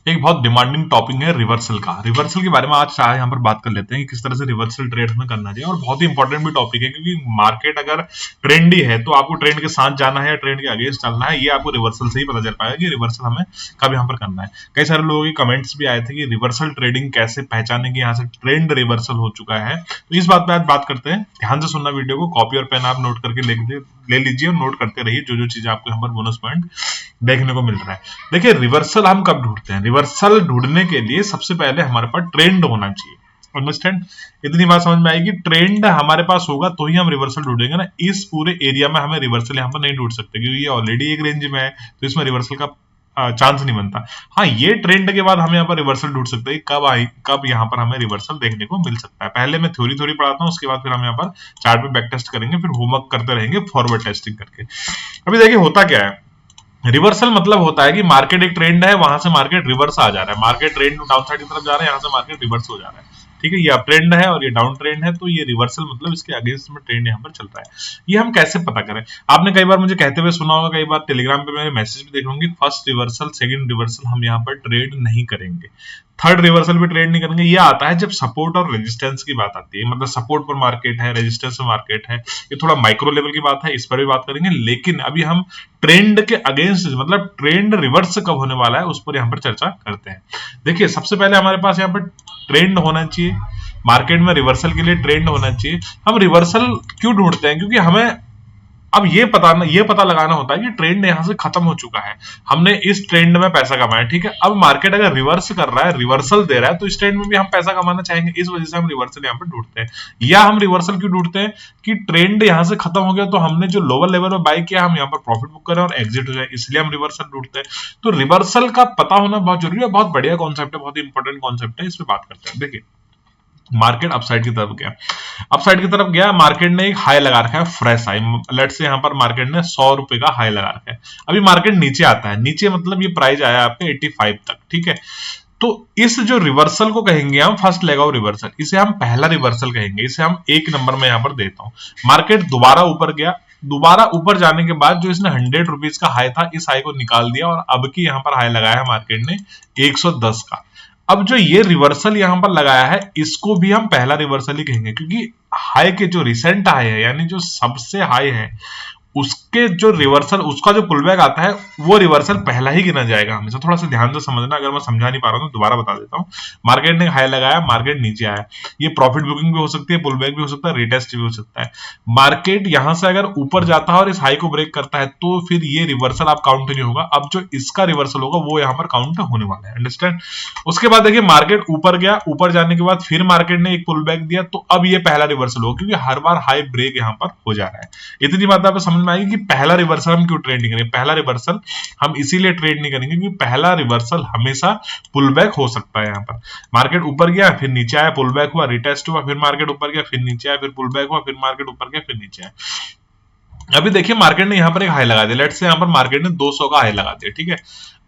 एक बहुत demanding topic है रिवर्सल का। रिवर्सल के बारे में आज यहाँ पर बात कर लेते हैं कि किस तरह से रिवर्सल ट्रेड हमें करना चाहिए, और बहुत ही इंपॉर्टेंट भी टॉपिक है क्योंकि मार्केट अगर ट्रेंडी है तो आपको ट्रेंड के साथ जाना है या ट्रेंड के अगेंस्ट चलना है, ये आपको रिवर्सल से ही पता चल पाएगा कि रिवर्सल हमें कब यहाँ पर करना है। कई सारे लोगों के कमेंट्स भी आए थे कि रिवर्सल ट्रेडिंग कैसे पहचाने कि यहाँ से ट्रेंड रिवर्सल हो चुका है, तो इस बात पे आज बात करते हैं। ध्यान से सुनना वीडियो को, कॉपी और पेन आप नोट करके ले लीजिए और नोट करते रहिए जो जो चीजें आपको यहाँ पर बोनस पॉइंट देखने को मिल रहा है। देखिए रिवर्सल हम कब ढूंढते हैं, रिवर्सल ढूंढने के लिए सबसे पहले हमारे पास ट्रेंड होना चाहिए। अंडरस्टैंड, इतनी बात समझ में आएगी। ट्रेंड हमारे पास होगा तो ही हम रिवर्सल ढूंढेंगे ना। इस पूरे एरिया में हमें रिवर्सल यहाँ पर नहीं ढूंढ सकते क्योंकि ये ऑलरेडी एक रेंज में है, तो इसमें रिवर्सल का चांस नहीं बनता। हाँ, ये ट्रेंड के बाद हम यहाँ पर रिवर्सल ढूंढ सकते हैं, कब यहाँ पर हमें रिवर्सल देखने को मिल सकता है। पहले मैं थ्योरी थोड़ी पढ़ाता हूँ, उसके बाद फिर हम यहाँ पर चार्ट पे बैक टेस्ट करेंगे, फिर होमवर्क करते रहेंगे फॉरवर्ड टेस्टिंग करके। अभी देखिए होता क्या है, रिवर्सल मतलब होता है कि मार्केट एक ट्रेंड है, वहां से मार्केट रिवर्स आ जा रहा है, मार्केट ट्रेंड डाउन साइड की तरफ जा रहा है, यहाँ से मार्केट रिवर्स हो जा रहा है। ठीक है, ये अप ट्रेंड है और ये डाउन ट्रेंड है, तो ये रिवर्सल मतलब इसके अगेंस्ट में ट्रेंड यहाँ पर चल रहा है। ये हम कैसे पता करें? आपने कई बार मुझे कहते हुए सुना होगा, कई बार टेलीग्राम पे मेरे मैसेज भी देखे होंगे, फर्स्ट रिवर्सल सेकंड रिवर्सल हम यहाँ पर ट्रेड नहीं करेंगे, थर्ड रिवर्सल भी ट्रेड नहीं करेंगे। ये आता है जब सपोर्ट और रेजिस्टेंस की बात आती है, मतलब सपोर्ट पर मार्केट है, रेजिस्टेंस पर मार्केट है। ये थोड़ा माइक्रो लेवल की बात है, इस पर भी बात करेंगे, लेकिन अभी हम ट्रेंड के अगेंस्ट मतलब ट्रेंड रिवर्स कब होने वाला है उस पर यहाँ पर चर्चा करते हैं। देखिए सबसे पहले हमारे पास यहाँ पर ट्रेंड होना चाहिए, मार्केट में रिवर्सल के लिए ट्रेंड होना चाहिए। हम रिवर्सल क्यों ढूंढते हैं? क्योंकि हमें अब ये पता लगाना होता है कि ट्रेंड यहाँ से खत्म हो चुका है, हमने इस ट्रेंड में पैसा कमाया, ठीक है। अब मार्केट अगर रिवर्स कर रहा है, रिवर्सल दे रहा है, तो इस ट्रेंड में भी हम पैसा कमाना चाहेंगे, इस वजह से हम रिवर्सल यहाँ पर ढूंढते हैं। या हम रिवर्सल क्यों ढूंढते हैं कि ट्रेंड यहाँ से खत्म हो गया तो हमने जो लोअर लेवल में बाय किया हम यहाँ पर प्रॉफिट बुक करें और एग्जिट हो जाए, इसलिए हम रिवर्सल ढूंढते हैं। तो रिवर्सल का पता होना बहुत जरूरी है, बहुत बढ़िया कॉन्सेप्ट है, बहुत इंपॉर्टेंट कॉन्सेप्ट है, इस पर बात करते हैं। देखिए मार्केट अपसाइड की तरफ गया, अपसाइड की तरफ गया, मार्केट ने एक हाई लगा रखा है, फ्रेश हाई। लेट्स से यहाँ पर मार्केट ने 100 रुपए का हाई लगा रखा है। अभी मार्केट नीचे आता है, नीचे मतलब ये प्राइस आया आपके 85 तक, ठीक है। तो इस जो रिवर्सल को कहेंगे हम फर्स्ट लेग ऑफ रिवर्सल, इसे हम पहला रिवर्सल कहेंगे, इसे हम एक नंबर में यहाँ पर देता हूं। मार्केट दोबारा ऊपर गया, दोबारा ऊपर जाने के बाद जो इसने 100 रुपीज का हाई था, इस हाई को निकाल दिया और अब की यहाँ पर हाई लगाया मार्केट ने 110 का। अब जो ये रिवर्सल यहां पर लगाया है, इसको भी हम पहला रिवर्सल ही कहेंगे, क्योंकि हाई के जो रिसेंट हाई है, यानी जो सबसे हाई है, उसके जो रिवर्सल, उसका जो पुलबैक आता है, वो रिवर्सल पहला ही गिना जाएगा। हमेशा थोड़ा सा ध्यान से समझना, अगर मैं समझा नहीं पा रहा हूं तो दोबारा बता देता हूं। मार्केट ने हाई लगाया, मार्केट नीचे आया, ये प्रॉफिट बुकिंग भी हो सकती है, पुलबैक भी हो सकता है, रिटेस्ट भी हो सकता है। मार्केट यहां से अगर ऊपर जाता है और इस हाई को ब्रेक करता है, तो फिर ये रिवर्सल आप काउंट नहीं होगा। अब जो इसका रिवर्सल होगा वो यहां पर काउंट होने वाला है, अंडरस्टैंड। उसके बाद देखिए मार्केट ऊपर गया, ऊपर जाने के बाद फिर मार्केट ने एक पुलबैक दिया, तो अब ये पहला रिवर्सल होगा, क्योंकि हर बार हाई ब्रेक यहां पर हो जा रहा है। इतनी बात आपको समझ में आएगी कि पहला रिवर्सल हम क्यों ट्रेड नहीं करेंगे। पहला रिवर्सल हम इसीलिए ट्रेड नहीं करेंगे क्योंकि पहला रिवर्सल हमेशा पुलबैक हो सकता है। यहाँ पर मार्केट ऊपर गया, फिर नीचे आया, पुलबैक हुआ, रिटेस्ट हुआ, फिर मार्केट ऊपर गया, फिर नीचे आया, फिर पुलबैक हुआ, फिर मार्केट ऊपर गया, फिर नीचे आया। अभी देखिए मार्केट ने यहाँ पर एक हाई लगा दिया, लेट्स से यहाँ पर मार्केट ने 200 का हाई लगा दिया, ठीक है।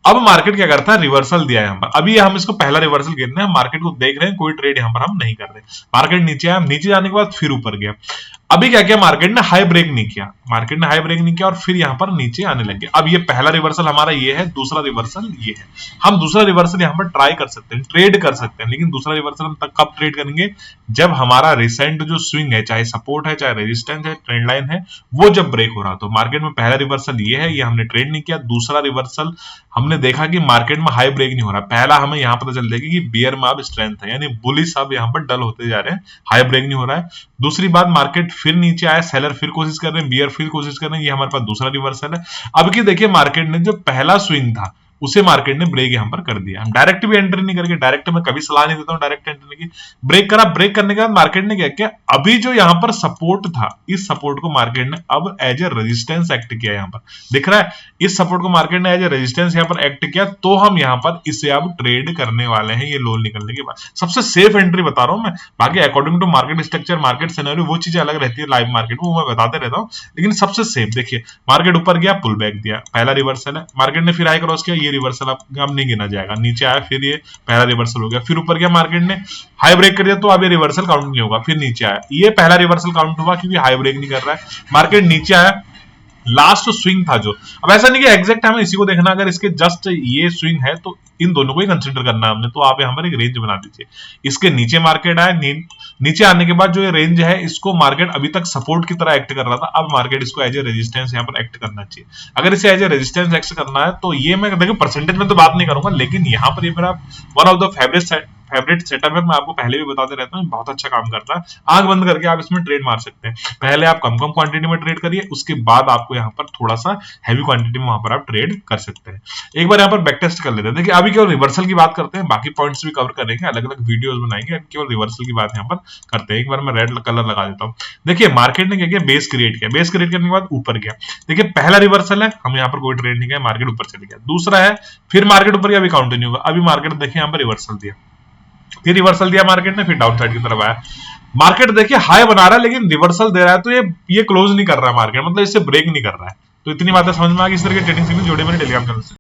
अब मार्केट क्या करता है, रिवर्सल दिया है यहाँ पर। अभी हम इसको पहला रिवर्सल गिन रहे हैं, मार्केट को देख रहे हैं, कोई ट्रेड यहाँ पर हम नहीं कर रहे। मार्केट नीचे आया, नीचे जाने के बाद फिर ऊपर गया। अभी क्या किया, मार्केट ने हाई ब्रेक नहीं किया, मार्केट ने हाई ब्रेक नहीं किया और फिर यहाँ पर नीचे आने लग गया। अब ये पहला रिवर्सल हमारा ये है, दूसरा रिवर्सल ये है। हम दूसरा रिवर्सल यहाँ पर ट्राई कर सकते हैं, ट्रेड कर सकते हैं, लेकिन दूसरा रिवर्सल हम तक कब ट्रेड करेंगे, जब हमारा रिसेंट जो स्विंग है, चाहे सपोर्ट है, चाहे रेजिस्टेंस है, ट्रेंड लाइन है, वो जब ब्रेक हो रहा। तो मार्केट में पहला रिवर्सल ये है, ये हमने ट्रेड नहीं किया। दूसरा रिवर्सल हमने देखा कि मार्केट में हाई ब्रेक नहीं हो रहा। पहला हमें यहाँ पता चल जाएगी कि बियर में अब स्ट्रेंथ है, यानी बुलिश अब यहाँ पर डल होते जा रहे हैं, हाई ब्रेक नहीं हो रहा है। दूसरी बात, मार्केट फिर नीचे आया, सेलर फिर कोशिश कर रहे हैं, बियर फिर कोशिश कर रहे हैं, ये हमारे पास दूसरा रिवर्सल है। अब की देखिए मार्केट ने जो पहला स्विंग था उसे मार्केट ने ब्रेक यहां पर कर दिया। हम डायरेक्ट भी एंट्री नहीं करके, डायरेक्ट मैं कभी सलाह नहीं देता हूं डायरेक्ट एंट्री की। ब्रेक करा, ब्रेक करने के बाद मार्केट ने क्या किया, अभी जो यहां पर सपोर्ट था, इस सपोर्ट को मार्केट ने अब एज ए रेजिस्टेंस एक्ट किया। यहां पर दिख रहा है, इस सपोर्ट को मार्केट ने एज ए रेजिस्टेंस यहां पर एक्ट किया, तो हम यहां पर इसे अब ट्रेड करने वाले हैं। ये लोल निकलने के बाद सबसे सेफ एंट्री बता रहा हूं मैं, बाकी according to market structure, market scenario, वो चीजें अलग रहती है लाइव मार्केट में, वो मैं बताते रहता हूं, लेकिन सबसे सेफ देखिए, मार्केट ऊपर गया, पुल बैक दिया, पहला रिवर्सल है। मार्केट ने फिर हाई क्रॉस किया, ये रिवर्सल अब नहीं गिना जाएगा। नीचे आया, फिर ये पहला रिवर्सल हो गया, फिर ऊपर गया, मार्केट ने हाई ब्रेक कर दिया, तो अब ये रिवर्सल काउंट नहीं होगा। फिर नीचे आया, ये पहला रिवर्सल काउंट हुआ क्योंकि हाई ब्रेक नहीं कर रहा है। मार्केट नीचे आया, लास्ट स्विंग था जो। अब ऐसा नहीं कि एग्जैक्ट हमें इसी को देखना, अगर इसके जस्ट ये स्विंग है तो इन दोनों को ही कंसिडर करना है हमने। तो आप यहाँ पर एक रेंज बना दीजिए, इसके नीचे मार्केट आया, नीचे आने के बाद जो ये रेंज है इसको मार्केट अभी तक सपोर्ट की तरह एक्ट कर रहा था, अब मार्केट इसको एज ए रेजिस्टेंस यहाँ पर एक्ट करना चाहिए। अगर इसे एज ए रेजिस्टेंस एक्ट करना है तो ये मैं देखिए परसेंटेज में तो बात नहीं करूंगा, लेकिन यहाँ पर ये मेरा one of the favourite setup है। मैं आपको पहले भी बताते रहता हूँ, बहुत अच्छा काम करता है। आंख बंद करके आप इसमें ट्रेड मार सकते हैं। पहले आप कम क्वांटिटी में ट्रेड करिए, उसके बाद आपको यहाँ पर थोड़ा सा हैवी क्वांटिटी में वहां पर आप ट्रेड कर सकते हैं। एक बार यहाँ पर बैक टेस्ट कर लेते हैं। देखिए अभी केवल रिवर्सल की बात करते हैं, बाकी पॉइंट्स भी कवर करेंगे, अलग अलग वीडियोस बनाएंगे, केवल रिवर्सल की बात यहाँ पर करते हैं। एक बार मैं रेड कलर लगा देता हूँ। देखिए मार्केट ने क्या किया, बेस क्रिएट किया, बेस क्रिएट करने के बाद ऊपर गया। देखिए पहला रिवर्सल है, हम यहाँ पर कोई ट्रेड नहीं किया, मार्केट ऊपर चले गया। दूसरा है, फिर मार्केट ऊपर गया, अभी काउंटिन्यू होगा। अभी मार्केट देखिए यहाँ पर रिवर्सल दिया, फिर रिवर्सल दिया मार्केट ने, फिर डाउन साइड की तरफ आया। मार्केट देखिए हाई बना रहा है लेकिन रिवर्सल दे रहा है, तो ये क्लोज नहीं कर रहा है मार्केट, मतलब इससे ब्रेक नहीं कर रहा है। तो इतनी बातें समझ में आ गई। इस तरह के ट्रेडिंग सीखने जुड़े मेरे टेलीग्राम चैनल से।